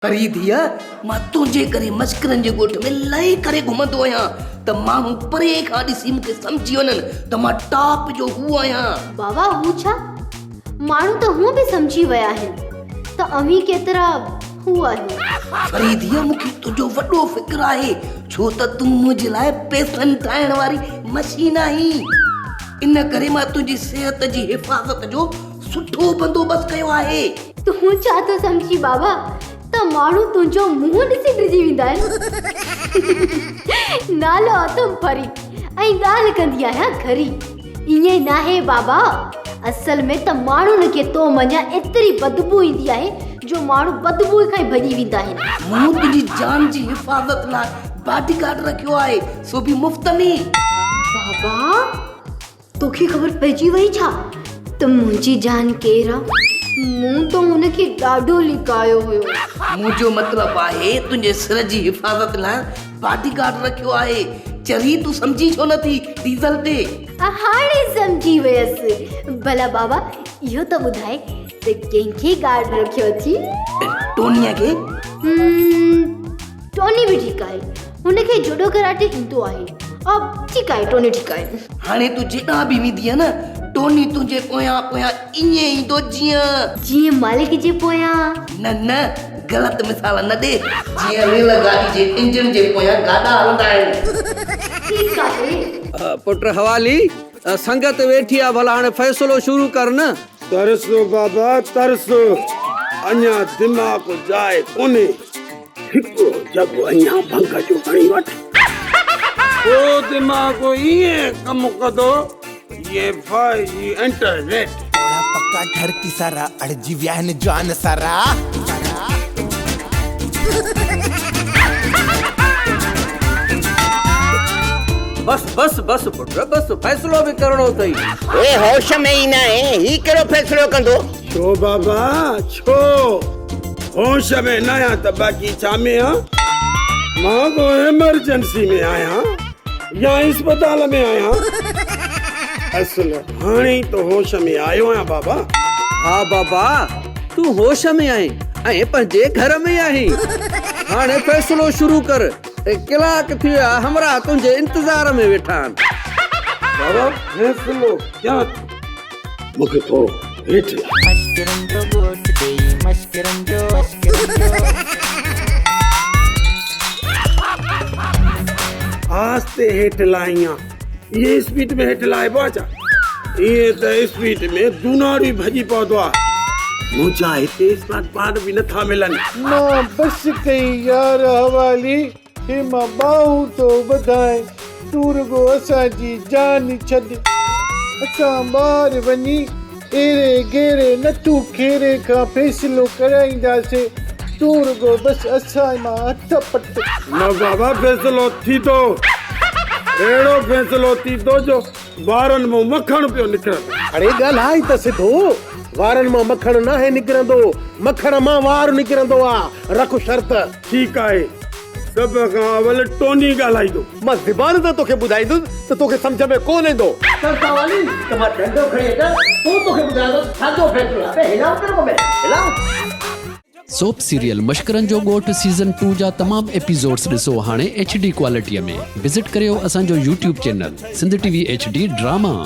फरीदिया मां तुंहिंजे करे मस्करनि जे ॻोठ में लही करे घुमंदो आहियां त माण्हू परे खां ॾिसी मूंखे सम्झी वञनि त मां टॉप जो हू आहियां। बाबा हू छा? माण्हू त हूअं बि सम्झी विया आहिनि त अवी केतिरा हू आहे। फरीदिया मूंखे तुंहिंजो वॾो फ़िक्र आहे छो त तूं मुंहिंजे लाइ पैसनि ठाहिण वारी मशीन आहीं। इन करे मां तुंहिंजी सिहत जी हिफ़ाज़त जो सुठो बंदोबस्तु कयो आहे। तूं छा थो सम्झी बाबा त माण्हू तुंहिंजो मुंहुं ॾिसी ॾिजी वेंदा आहिनि। नालो अथमि फरी ऐं ॻाल्हि कंदी आहियां खरी। ईअं नाहे बाबा, असल में त माण्हुनि खे तो मञा एतिरी बदबू ईंदी आहे जो माण्हू बदबू खां ई भॼी वेंदा आहिनि। मूं तुंहिंजी जान जी हिफ़ाज़त लाइ बॉडीगार्ड रखियो आहे, सो बि मुफ़्त में। बाबा तोखे ख़बर पइजी वई छा त मुंहिंजी जान केरु आहे? मूं त हुनखे ॾाढो लिकायो हुयो। मुंहिंजो मतिलबु आहे तुंहिंजे सिर जी हिफ़ाज़त लाइ बॉडीगार्ड रखियो आहे। चरी तूं सम्झी छो नथी डीज़ल ते? हाणे सम्झी वियसि। भला बाबा इहो त ॿुधाए त कंहिंखे गार्ड रखियो अथई? टोनीअ खे। टोनी बि ठीकु आहे, हुनखे जूडो कराटे ईंदो आहे। अब ठीकु आहे, टोनी ठीकु आहे। हाणे तूं जेॾां बि वेंदीअ न टोनी तुंहिंजे पोयां पोयां ईअं ईंदो जीअं मालिक जे पोयां। न ग़लति मिसाल न ॾे, जीअं रेल गाॾी जे इंजन जे पोयां गाॾा हलंदा आहिनि। ठीकु आहे। पुट हवाली संगत वेठी आहे, भला हाणे फ़ैसिलो शुरू कर न। तरसो बाबा तरसो, अञा दिमाग़ जाए कोन्हे। हिकिड़ो जग अञा भंग जो खणी वठ। ओ दिमाग़ ईअं कमु कंदो ये भाई इंटरनेट। थोड़ा पक्का घर की सारा अड़जी विया आहिनि जवान सारा। बस पुट बस, फ़ैसिलो बि करणो अथई। ए होश में ई न आहे, ही कहिड़ो फ़ैसिलो कंदो? छो बाबा छो? होश में न आहियां त बाक़ी छा में आहियां? मां को इमरजेंसी में आहियां या अस्पताल में आहियां? असल हाणे ई तो होश में आयो आहियां बाबा। हा बाबा, तूं होश में आहीं ऐं पंहिंजे घर में आहीं। हाणे फ़ैसिलो शुरू कर। कलाक थी विया हमरा तुंहिंजे इंतज़ार में वेठा आहिनि। बाबा फैसलो क्या? मूंखे थोरो हेठि आस्ते हेठि लाइयां। ये स्पीड में हेठि लाइबो आहे छा? इहे त स्पीड में दुनाड़ी भॼी पवंदो आहे। मुंहिंजा हिते स्मार्ट पार्ट बि नथा मिलनि। मां बस कई यार हवाली, हे मां बाहूं तो ॿुधाए तूं रुगो असांजी जान छॾ। असां ॿाहिरि वञी एरे गेरे नथू खेरे खां फ़ैसिलो कराईंदासीं। तूं रुगो बस असां मां हथ पट। न बाबा फ़ैसिलो थींदो, अहिड़ो फ़ैसिलो थींदो जो वारनि मां मखण पियो निकिरंदो। अरे ॻाल्हाई त सिधो, वारनि मां मखण नाहे निकिरंदो, मखण मां वार निकिरंदो आहे। रख शर्त। ठीकु आहे, सभ खां अवल टोनी ॻाल्हाईंदो। मां ज़बान त तोखे ॿुधाईंदुसि त तोखे सम्झ में कोन ईंदो। सोप सीरियल मश्करनि जो ॻोठ सीज़न 2 जा तमामु एपिसोड्स ॾिसो हाणे HD क्वालिटीअ में। विज़िट करियो असांजो YouTube channel Sindh TV HD drama.